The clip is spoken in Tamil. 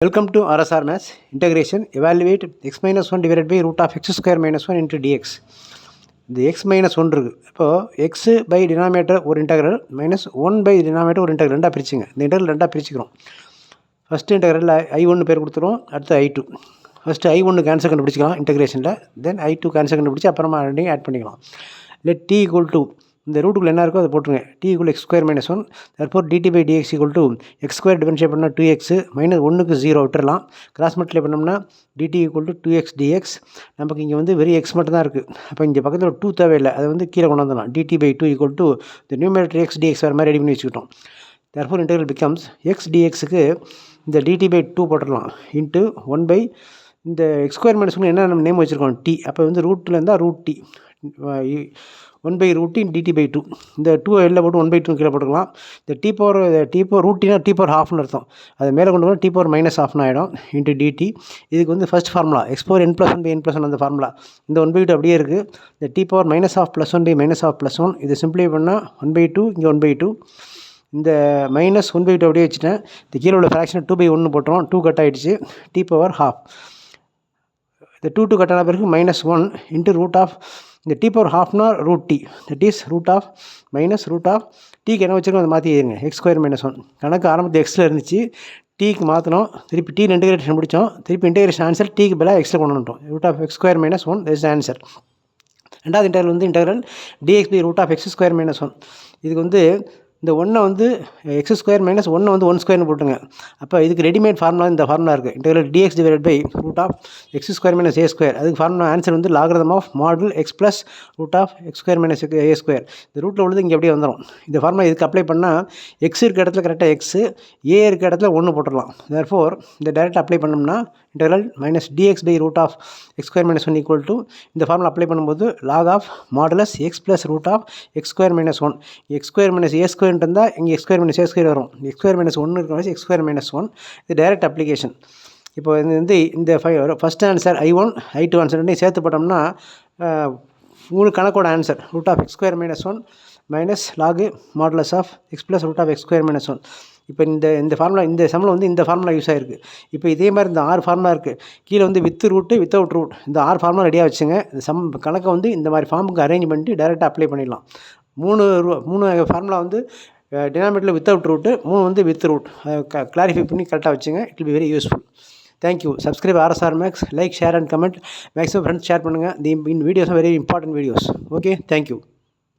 Welcome to RSR Maths Integration. Evaluate x minus 1 divided by root of x square minus 1 into dx. இந்த x minus 1 இருக்குது. இப்போது x by denominator ஒரு இன்டெக்ரல் மைனஸ் 1 by denominator ஒரு இன்டெக்ரல் ரெண்டாக பிரிச்சுங்க. இந்த இன்டெக்ரல் ரெண்டாக பிரிச்சுக்கிறோம். ஃபஸ்ட்டு இன்டெக்ரலில் I1 பேர் கொடுத்துருவோம், அடுத்து I2. ஃபஸ்ட்டு I1 கேன்சல் கண்டுபிடிச்சிக்கலாம் இன்டெகிரேஷனில், தென் I2 கேன்சல் கண்டுபிடிச்சி அப்புறமா ரெண்டையும் ஆட் பண்ணிக்கலாம். லெட் t equal to இந்த ரூட்டுக்குள்ள என்ன இருக்கோ அதை போட்டுருங்க. t equal x square minus 1, therefore dt by dx equal to x square differentiate பண்ணால் 2x மைனஸ் 1க்கு 0 விட்டுறலாம். கிராஸ் மல்டிப்ளை பண்ணோம்னா dt equal to 2x dx. நமக்கு இங்கே வந்து வெறும் x மட்டும் தான் இருக்குது. அப்போ இங்கே பக்கத்தில் 2 தேவையில்லை, அதை வந்து கீழே கொண்டு வந்துடலாம். dt by 2 equal to the numerator x dx வர மாதிரி ரெடி பண்ணி வச்சுக்கிட்டோம். therefore integral becomes x dxக்கு இந்த dt by 2 போட்டுடலாம் இன்ட்டு 1 by இந்த x square minus 1 என்ன நம்ம நேம் வச்சுருக்கோம் t. அப்போ வந்து ரூட்டில் இருந்தால் root t 1 by root t dt by 2. இந்த 2 வெளில போட்டு 1 by 2 கீழே போட்டுக்கலாம். இந்த t power root t t power ஹாஃப்னு அர்த்தம். அதை மேலே கொண்டு போனால் t பவர் மைனஸ் ஹாஃப்னு ஆகிடும் இன்ட்டு dt. இதுக்கு வந்து first formula x power n + 1 by n + 1 அந்த ஃபார்முலா. இந்த 1 by 2 அப்படியே இருக்குது. இந்த t power minus half + 1 by minus half + 1 இது சிம்பிளை பண்ணால் 1 by 2 இங்கே 1 by 2. இந்த மைனஸ் 1 by 2 அப்படியே வச்சுட்டேன். இந்த கீழே உள்ள ஃப்ராக்ஷனை 2 by 1 போட்டுரும், 2 கட் ஆகிடுச்சு. t பவர் ஹாஃப் இந்த 2 கட் ஆன பிறகு மைனஸ் 1 இன்ட்டு ரூட் ஆஃப் இந்த t பவர் ஹாஃப்னா root T, that is root of minus root of டீக்கு என்ன வச்சுருக்கோம் அதை மாற்றி எழுதுங்க. எக்ஸ் ஸ்கொயர் மைனஸ் 1 கணக்கு ஆரம்பத்தில் எக்ஸில் இருந்துச்சு, டீக்கு மாற்றணும். திருப்பி டீ இன்டெகிரேஷன் முடித்தோம். திருப்பி இன்டெகிரேஷன் ஆன்சர் டீக்கு பதிலாக எக்ஸில் கொண்டு வந்துட்டோம். Root of X square minus 1 is answer. ரெண்டாவது இன்டெகிரல் வந்து integral dx by root of X square minus 1. இதுக்கு வந்து இந்த 1 வந்து எக்ஸ் ஸ்கொயர் மைனஸ் 1 வந்து 1 ஸ்கொயர்னு போட்டுங்க. அப்போ இதுக்கு ரெடிமேட் ஃபார்முலா இந்த ஃபார்முலா இருக்குது. Integral dx divided by root of X square minus a square. அதுக்கு ஃபார்முலா ஆன்சர் வந்து logarithm of model x plus root of X square minus a square. இந்த ரூட்டில் உள்ளது இங்கே அப்படியே வந்துடும். இந்த ஃபார்முலா இதுக்கு அப்ளை பண்ணால் எக்ஸ் இருக்க இடத்துல கரெக்டாக எக்ஸு, ஏ இருக்க இடத்துல 1 போட்டுடலாம். தேர்ஃபோர் இந்த டைரெக்ட் அப்ளை பண்ணோம்னா integral minus dx by root of X square minus 1 equal to இந்த ஃபார்முலா அப்ளை பண்ணும்போது log of modulus x plus root of X square minus 1. X square minus a square இருந்தால் இங்கே x square minus a square வரும். எக்ஸ் ஸ்கொயர் மைனஸ் 1 இருக்கிற எக்ஸ் ஸ்கொயர் மைனஸ் 1 இது டைரக்ட் அப்ளிகேஷன். இப்போ இது வந்து இந்த first answer I1 I2 answer ரெண்டையும் சேர்த்து போட்டோம்னா உங்களுக்கு கணக்கோட answer root of X square minus 1 minus log modulus of X plus root of X square minus 1. இப்போ இந்த ஃபார்முலா இந்த சம்மில் வந்து இந்த ஃபார்முலா யூஸ் ஆகிருக்கு. இப்போ இதே மாதிரி இந்த 6 ஃபார்முலா இருக்குது. கீழே வந்து வித் ரூட்டு வித்தவுட் ரூட் இந்த 6 ஃபார்முலா ரெடியாக வச்சுங்க. இந்த கணக்கை வந்து இந்த மாதிரி ஃபார்முக்கு அரேஞ்ச் பண்ணிட்டு டேரெக்டாக அப்ளை பண்ணிடலாம். 3 ஃபார்முலா வந்து டினாமினேட்டரில் வித்தவுட் ரூட்டு, 3 வந்து வித் ரூட். கிளாரிஃபை பண்ணி கரெக்டாக வச்சுங்க. It will be very useful. Thank you. Subscribe RSR Maths, like share and comment. Maximum friends share பண்ணுங்கள். இந்த videos very important videos. Okay, thank you.